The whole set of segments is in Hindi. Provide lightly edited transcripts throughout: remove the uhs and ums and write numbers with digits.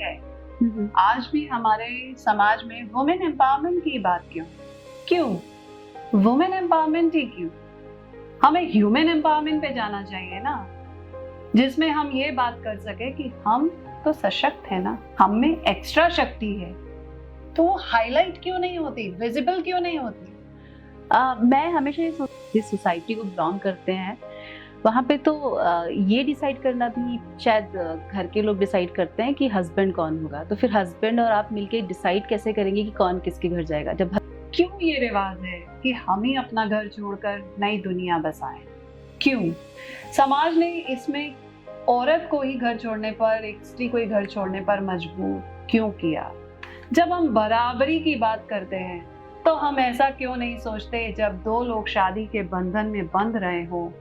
है, आज भी हमारे समाज में वुमेन एम्पावरमेंट की बात क्यों? वुमेन एम्पावरमेंट ही क्यों? हमें ह्यूमन एम्पावरमेंट पे जाना चाहिए ना, जिसमें हम ये बात कर सके कि हम तो सशक्त है ना, हम में एक्स्ट्रा शक्ति है, तो हाईलाइट क्यों नहीं होती, विजिबल क्यों नहीं होती? मैं हमेशा जिस सोसाइटी को बिलोंग करते हैं वहाँ पे तो ये डिसाइड करना भी शायद घर के लोग डिसाइड करते हैं कि हस्बैंड कौन होगा, तो फिर हस्बैंड और आप मिलके डिसाइड कैसे करेंगे कि कौन किसके घर जाएगा? जब क्यों ये रिवाज है कि हम ही अपना घर छोड़कर नई दुनिया बसाएं? क्यों समाज ने इसमें औरत को ही घर छोड़ने पर, एक स्त्री को ही घर छोड़ने पर मजबूर क्यों किया? जब हम बराबरी की बात करते हैं तो हम ऐसा क्यों नहीं सोचते, जब दो लोग शादी के बंधन में बंध रहे हो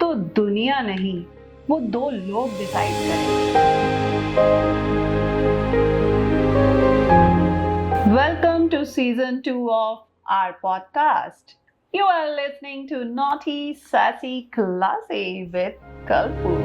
तो दुनिया नहीं, वो दो लोग डिसाइड करें। Welcome to season 2 of our podcast. You are listening to Naughty, Sassy, Classy with Kalpu.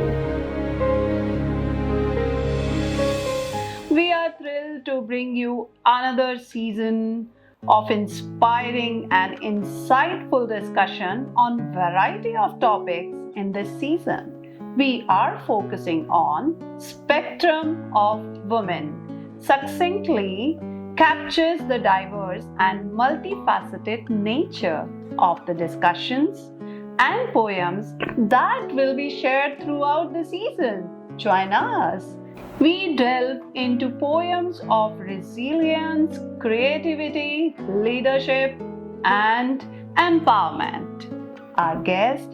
We are thrilled to bring you another season of inspiring and insightful discussion on variety of topics in this season. We are focusing on spectrum of women, succinctly captures the diverse and multifaceted nature of the discussions and poems that will be shared throughout the season. Join us. We delve into poems of resilience, creativity, leadership, and empowerment. Our guest,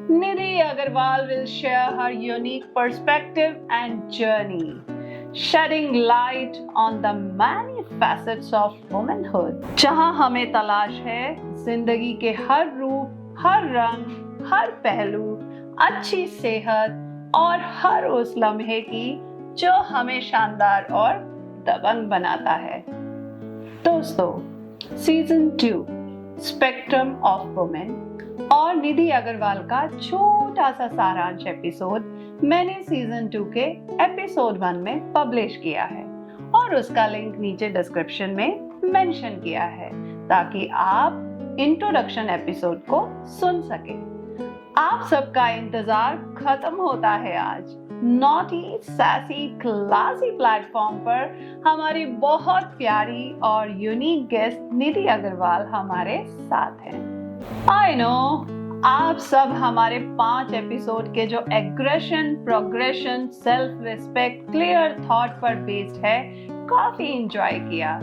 Nidhi Agarwal, will share her unique perspective and journey, shedding light on the many facets of womanhood. जहाँ हमें तलाश है जिंदगी के हर रूप, हर रंग, हर पहलू, अच्छी सेहत और हर उस लम्हे की जो हमें शानदार और दबंग बनाता है। दोस्तों, सीजन 2 स्पेक्ट्रम ऑफ वुमेन और निधि अग्रवाल का छोटा सा सारांश एपिसोड मैंने सीजन 2 के एपिसोड 1 में पब्लिश किया है और उसका लिंक नीचे डिस्क्रिप्शन में मेंशन किया है, ताकि आप इंट्रोडक्शन एपिसोड को सुन सके। आप सबका इंतजार खत्म होता है आज नॉटी, सैसी, क्लासी प्लेटफॉर्म पर हमारी बहुत प्यारी और यूनिक गेस्ट निधि अग्रवाल हमारे साथ हैं। आई नो आप सब हमारे 5 एपिसोड के जो aggression, progression, self respect, clear thought पर बेस्ड है, काफी एंजॉय किया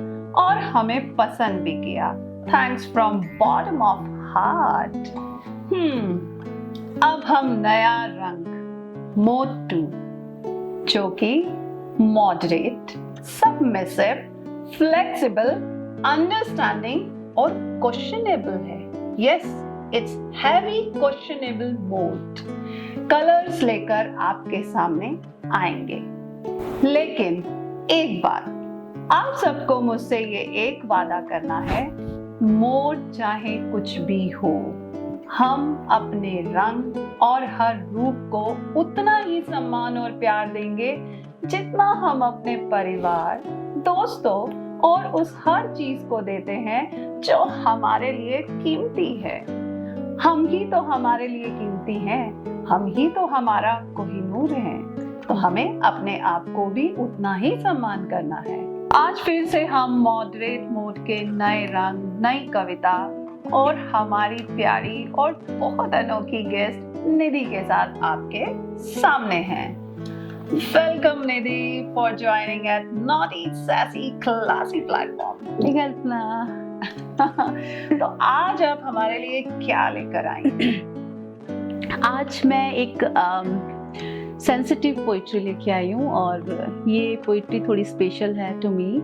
और हमें पसंद भी किया। Thanks from bottom of heart. अब हम नया रंग मोड 2, जो कि मॉडरेट, सबमिसिव, फ्लेक्सिबल, अंडरस्टैंडिंग और क्वेश्चनेबल है। Yes, it's heavy questionable mode. Colours लेकर आपके सामने आएंगे, लेकिन एक बात, आप सबको मुझसे ये एक वादा करना है, मोड चाहे कुछ भी हो, हम अपने रंग और हर रूप को उतना ही सम्मान और प्यार देंगे जितना हम अपने परिवार, दोस्तों और उस हर चीज को देते हैं जो हमारे लिए कीमती है। हम ही तो हमारे लिए कीमती हैं, हम ही तो हमारा कोहिनूर हैं, तो हमें अपने आप को भी उतना ही सम्मान करना है। आज फिर से हम मॉडरेट मोड के नए रंग, नई कविता और हमारी प्यारी और बहुत अनोखी गेस्ट निधि के साथ आपके सामने हैं। Welcome Nidhi for joining at naughty, sassy, classy platform. तो आज आप हमारे लिए क्या लेकर आई? आज मैं एक सेंसिटिव पोइट्री लेके आई हूँ और ये पोइट्री थोड़ी स्पेशल है टू मी।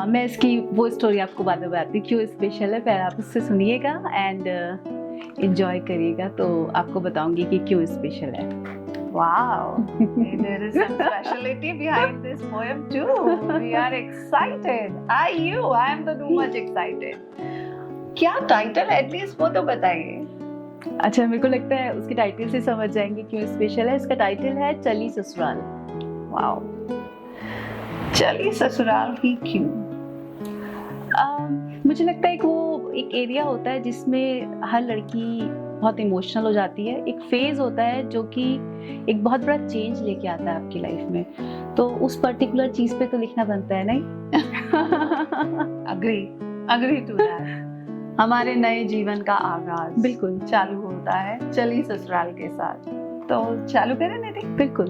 मैं इसकी वो स्टोरी आपको बाद में बताती हूँ क्यों स्पेशल है, पहले आप उससे सुनिएगा एंड एंजॉय करिएगा, तो आपको बताऊंगी कि क्यों स्पेशल है। Wow, there is some speciality behind this poem too. We are excited. I am तो too much excited. क्या टाइटल है, एटलीस्ट वो तो बताइए। अच्छा, मेरे को लगता है उसके टाइटल से समझ जाएंगे क्यों स्पेशल है। इसका टाइटल है चली ससुराल। वाओ, चली ससुराल ही क्यों? मुझे लगता है कि वो एक एरिया होता है जिसमें हर लड़की बहुत इमोशनल हो जाती है। एक फेज होता है जो कि एक बहुत बड़ा चेंज लेके आता है आपकी लाइफ में, तो उस पर्टिकुलर चीज पे तो लिखना बनता है, नहीं? Agree to that. हमारे नए जीवन का आगाज बिल्कुल चालू होता है चली ससुराल के साथ। तो चालू करें निधि? बिल्कुल।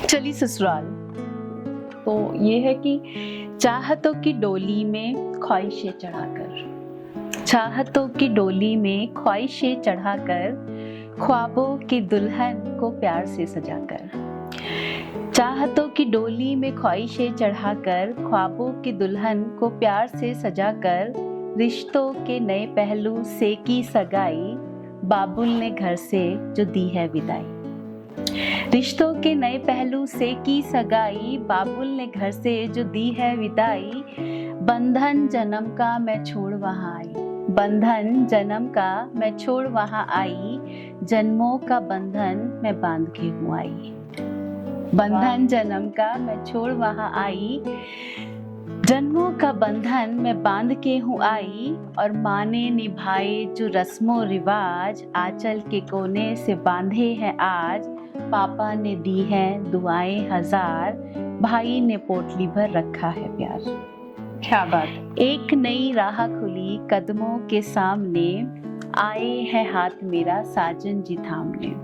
चली ससुराल तो ये है कि चाहतों की डोली में ख्वाहिशें चढ़ाकर, चाहतों की डोली में ख्वाहिशें चढ़ाकर, ख्वाबों की दुल्हन को प्यार से सजाकर, चाहतों की डोली में ख्वाहिशें चढ़ाकर, ख्वाबों की दुल्हन को प्यार से सजाकर, रिश्तों के नए पहलू से की सगाई, बाबुल ने घर से जो दी है विदाई। रिश्तों के नए पहलू से की सगाई, बाबुल ने घर से जो दी है विदाई, बंधन जन्म का मैं छोड़ वहाँ आई, बंधन जन्म का मैं छोड़ वहाँ आई, जन्मों का बंधन मैं बांध के हूँ आई, बंधन जन्म का मैं छोड़ वहाँ आई, जन्मों का बंधन मैं बांध के हूँ आई, और माँ ने निभाए जो रस्मों रिवाज, आंचल के कोने से बांधे हैं आज, पापा ने दी है दुआएं हजार, भाई ने पोटली भर रखा है प्यार। क्या बात। एक नई राह खुली कदमों के सामने, आए हैं हाथ मेरा साजन जी थामने,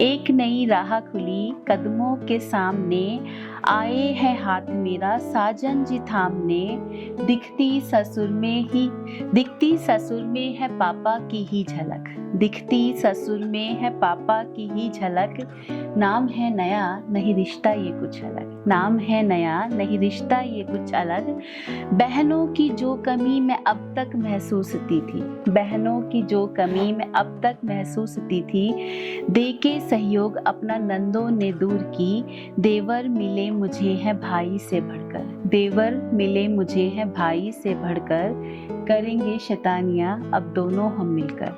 एक नई राह खुली कदमों के सामने, आए हैं हाथ मेरा साजन जी थामने, दिखती ससुर में है पापा की ही झलक, दिखती ससुर में है पापा की ही झलक, नाम है नया नहीं रिश्ता ये कुछ अलग, नाम है नया नहीं रिश्ता ये कुछ अलग, बहनों की जो कमी मैं अब तक महसूसती थी, बहनों की जो कमी मैं अब तक महसूसती थी, देके सहयोग अपना नंदों ने दूर की, देवर मिले मुझे है भाई से बढ़कर, देवर मिले मुझे है भाई से बढ़कर, करेंगे शैतानियां अब दोनों हम मिलकर,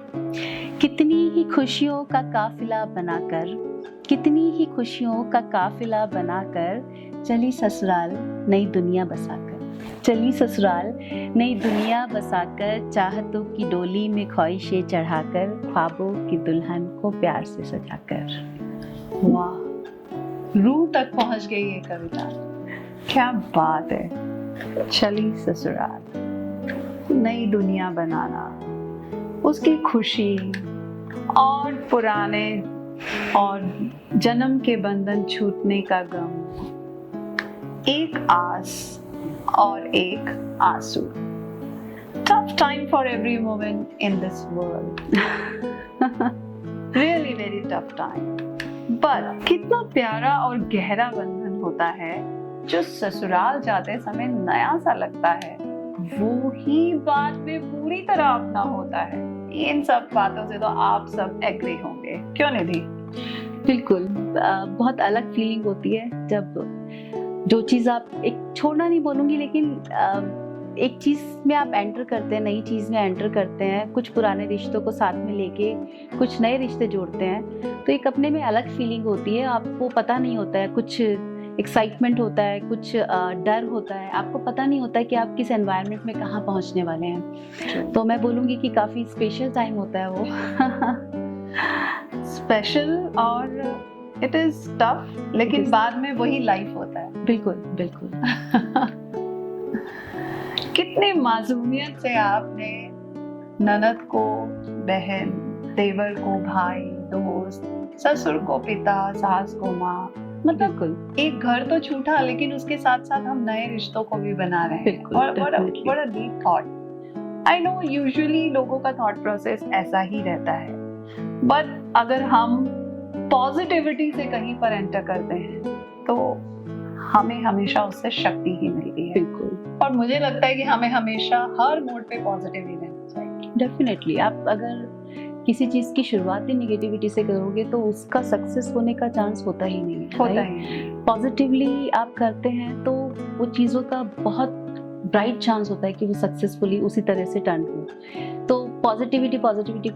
कितनी ही खुशियों का काफिला बनाकर, कितनी ही खुशियों का काफिला बनाकर, चली ससुराल नई दुनिया बसाकर, चली ससुराल नई दुनिया बसाकर, चाहतों की डोली में ख्वाहिशें चढ़ाकर, ख्वाबों की दुल्हन को प्यार से सजाकर। वाह, रूह तक पहुंच गई ये कविता। क्या बात है। चली ससुराल, नई दुनिया बनाना, उसकी खुशी और पुराने और जन्म के बंधन छूटने का गम, एक आस और एक आंसू। Tough time for every woman in this world. Really very tough time. But कितना प्यारा और गहरा बंधन होता है जो ससुराल जाते समय नया सा लगता है, वो ही बाद में पूरी तरह अपना होता है। इन सब बातों से तो आप सब एग्री होंगे, क्यों निधि? बिल्कुल, बहुत अलग फीलिंग होती है जब जो चीज़ आप, एक छोड़ना नहीं बोलूँगी, लेकिन एक चीज़ में आप एंटर करते हैं, नई चीज़ में एंटर करते हैं, कुछ पुराने रिश्तों को साथ में लेके कुछ नए रिश्ते जोड़ते हैं, तो एक अपने में अलग फीलिंग होती है। आपको पता नहीं होता है, कुछ एक्साइटमेंट होता है, कुछ डर होता है, आपको पता नहीं होता है कि आप किस एनवायरनमेंट में कहाँ पहुँचने वाले हैं। तो मैं बोलूँगी कि काफ़ी स्पेशल टाइम होता है वो। स्पेशल और इट इज टफ, लेकिन बाद में वही लाइफ होता है। बिल्कुल बिल्कुल। कितने मासूमियत से आपने ननद को बहन, देवर को भाई, दोस्त, ससुर को पिता, सास को माँ, मतलब एक घर तो छूटा, लेकिन उसके साथ साथ हम नए रिश्तों को भी बना रहे हैं। बड़ा deep thought. I know usually लोगों का थॉट प्रोसेस ऐसा ही रहता है, बट अगर हम पॉजिटिविटी से कहीं पर एंटर करते हैं तो हमें हमेशा उससे शक्ति ही मिलती है। बिल्कुल। और मुझे लगता है कि हमें हमेशा हर मोड पे पॉजिटिव ही रहना चाहिए। डेफिनेटली। आप अगर किसी चीज की शुरुआत ही नेगेटिविटी से करोगे तो उसका सक्सेस होने का चांस होता ही नहीं है। होता ही। पॉजिटिवली आप करते हैं तो वो चीज़ों का बहुत ब्राइट चांस होता है कि वो सक्सेसफुली उसी तरह से टर्न हो। तो पॉजिटिविटी को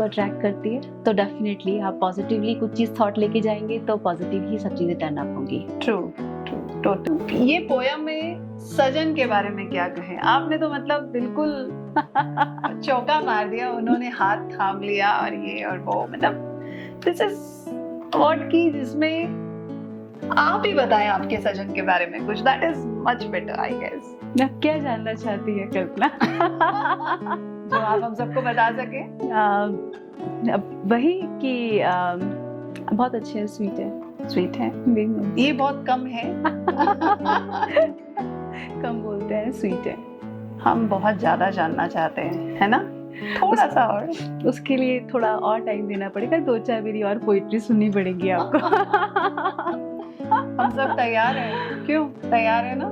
अट्रैक्ट करती है, तो डेफिनेटली आप पॉजिटिवली कुछ चीज थॉट लेके जाएंगे तो पॉजिटिव ही सब चीजें टर्न अप होंगी। True total. ये पोयम में सजन के बारे में क्या कहें? आपने तो मतलब बिल्कुल चौका मार दिया, उन्होंने हाथ थाम लिया और ये और वो, मतलब दिस इज व्हाट की, जिसमें आप ही बताएं आपके सजन के बारे में कुछ, that is much better I guess. आप क्या जानना चाहती है कल्पना? जो आप हम सबको बता सके। वही कि बहुत अच्छे हैं, स्वीट है। स्वीट है, ये बहुत कम है। कम बोलते हैं, स्वीट है। हम बहुत ज्यादा जानना चाहते हैं, है ना? थोड़ा सा और, उसके लिए थोड़ा और टाइम देना पड़ेगा, 2-4 मेरी और पोइट्री सुननी पड़ेगी आपको। हम सब तैयार हैं। क्यों तैयार है ना?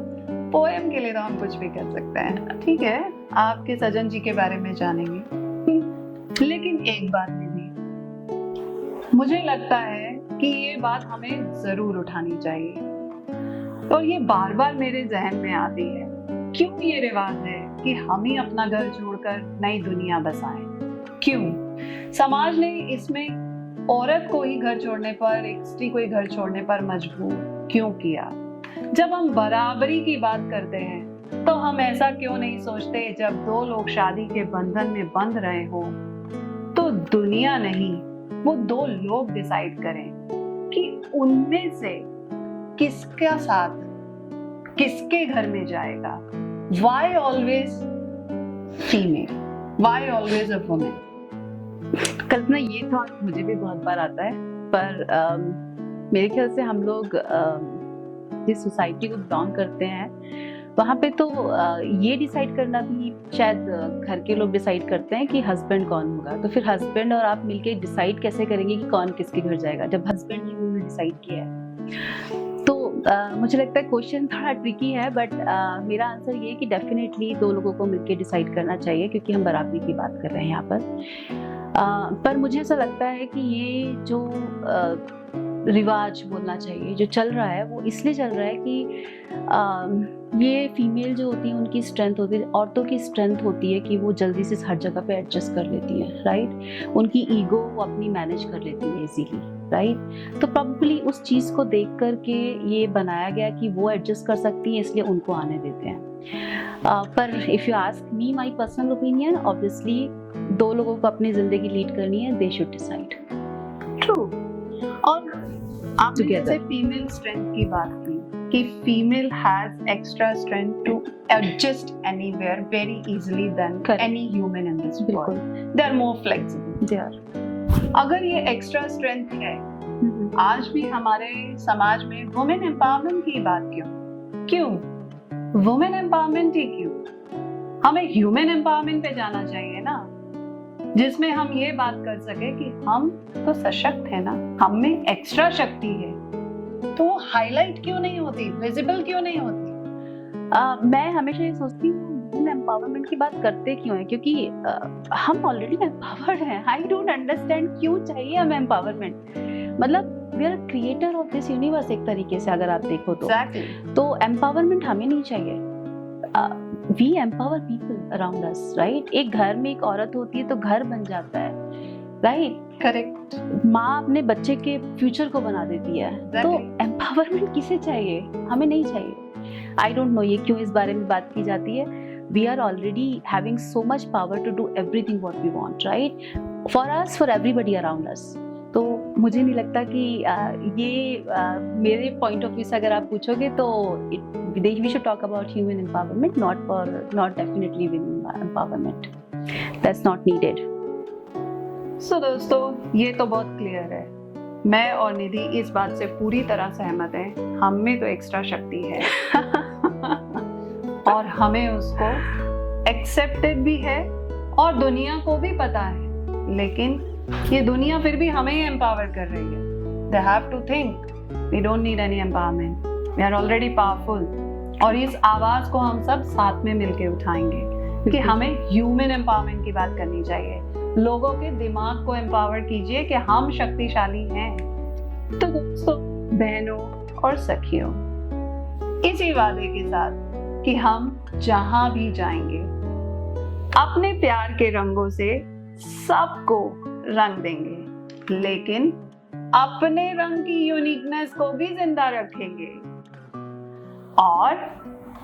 पोएम के लिए तो हम कुछ भी कर सकते हैं। ठीक है, आपके सजन जी के बारे में जानेंगे, लेकिन एक बात में भी मुझे लगता है कि ये बात हमें जरूर उठानी चाहिए, और ये बार बार मेरे जहन में आती है। क्यों ये रिवाज है कि हम ही अपना घर छोड़कर नई दुनिया बसाएं? क्यों समाज ने इसमें औरत को ही घर छोड़ने पर, एक स्त्री को ही घर छोड़ने पर मजबूर क्यों किया? जब हम बराबरी की बात करते हैं तो हम ऐसा क्यों नहीं सोचते, जब दो लोग शादी के बंधन में बंध रहे हो तो दुनिया नहीं, वो दो लोग डिसाइड करें कि उनमें से किसका साथ किसके घर में जाएगा। Why always female? Why always a woman? कल्पना, ये थॉट मुझे भी बहुत बार आता है, पर मेरे ख्याल से हम लोग जिस सोसाइटी को बिलोंग करते हैं वहाँ पे तो ये डिसाइड करना भी शायद घर के लोग डिसाइड करते हैं कि हस्बैंड कौन होगा। तो फिर हस्बैंड और आप मिलके डिसाइड कैसे करेंगे कि कौन किसके घर जाएगा, जब हस्बैंड ने उन्होंने डिसाइड किया है? तो मुझे लगता है क्वेश्चन थोड़ा ट्रिकी है, बट मेरा आंसर ये है कि डेफिनेटली दो लोगों को मिलके डिसाइड करना चाहिए, क्योंकि हम बराबरी की बात कर रहे हैं यहाँ पर मुझे ऐसा लगता है कि ये जो रिवाज बोलना चाहिए जो चल रहा है, वो इसलिए चल रहा है कि ये फीमेल जो होती है उनकी स्ट्रेंथ होती है, औरतों की स्ट्रेंथ होती है कि वो जल्दी से हर जगह पे एडजस्ट कर लेती हैं, राइट? उनकी ईगो वो अपनी मैनेज कर लेती है इजीली, राइट? तो प्रॉब्ली उस चीज़ को देख करके ये बनाया गया कि वो एडजस्ट कर सकती हैं, इसलिए उनको आने देते हैं। पर if you ask me my personal opinion, obviously दो लोगों को अपनी ज़िंदगी लीड करनी है, दे शुड डिसाइड। ट्रू। और आपने जैसे फीमेल स्ट्रेंथ की बात की कि female has extra strength to adjust anywhere very easily than any human in this world. They are more flexible. They are. अगर ये एक्स्ट्रा स्ट्रेंथ है, आज भी हमारे समाज में वुमेन एम्पावरमेंट की बात क्यों? वुमेन एम्पावरमेंट ही क्यों? हमें ह्यूमन एम्पावरमेंट पे जाना चाहिए ना, जिसमें हम ये बात कर सके कि हम तो सशक्त है ना, हम में एक्स्ट्रा शक्ति है, तो वो हाईलाइट क्यों नहीं होती, विजिबल क्यों नहीं होती? मैं हमेशा ये सोचती हूँ एम्पावरमेंट की बात करते क्यों है, क्योंकि हम ऑलरेडी एम्पावर्ड हैं। आई डोंट अंडरस्टैंड क्यों चाहिए हमें एम्पावरमेंट। मतलब we are creator of this universe एक तरीके से, अगर आप देखो तो exactly. तो एम्पावरमेंट हमें नहीं चाहिए। We empower people around us, right? एक घर में एक औरत होती है तो घर बन जाता है, राइट? करेक्ट। माँ अपने बच्चे के फ्यूचर को बना देती है। तो एम्पावरमेंट किसे चाहिए? हमें नहीं चाहिए। आई डोंट नो ये क्यों इस बारे में बात की जाती है। We are already having so much power to do everything what we want, right? For us, for everybody around us. तो मुझे नहीं लगता कि ये मेरे पॉइंट ऑफ व्यू से अगर आप पूछोगे तो we should talk about human empowerment, not definitely women empowerment. That's not needed. So दोस्तों, ये तो बहुत क्लियर है। मैं और निधि इस बात से पूरी तरह सहमत हैं। हम में तो एक्स्ट्रा शक्ति है और हमें उसको एक्सेप्टेड भी है और दुनिया को भी पता है, लेकिन ये दुनिया फिर भी हमें एम्पावर कर रही है। They have to think we don't need any empowerment. We are already powerful. और इस आवाज को हम सब साथ में मिलके उठाएंगे कि हमें ह्यूमन एम्पावरमेंट की बात करनी चाहिए। लोगों के दिमाग को एम्पावर कीजिए कि हम शक्तिशाली हैं। तो दोस्तों, बहनों और सखियों, इसी वादे के साथ कि हम जहां भी जाएंगे अपने प्यार के रंगों से सबको रंग देंगे, लेकिन अपने रंग की यूनिकनेस को भी जिंदा रखेंगे। और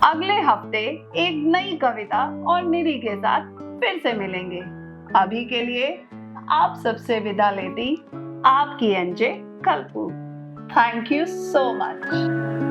अगले हफ्ते एक नई कविता और निधि के साथ फिर से मिलेंगे। अभी के लिए आप सबसे विदा लेती आपकी NJ कल्पू। Thank you so much.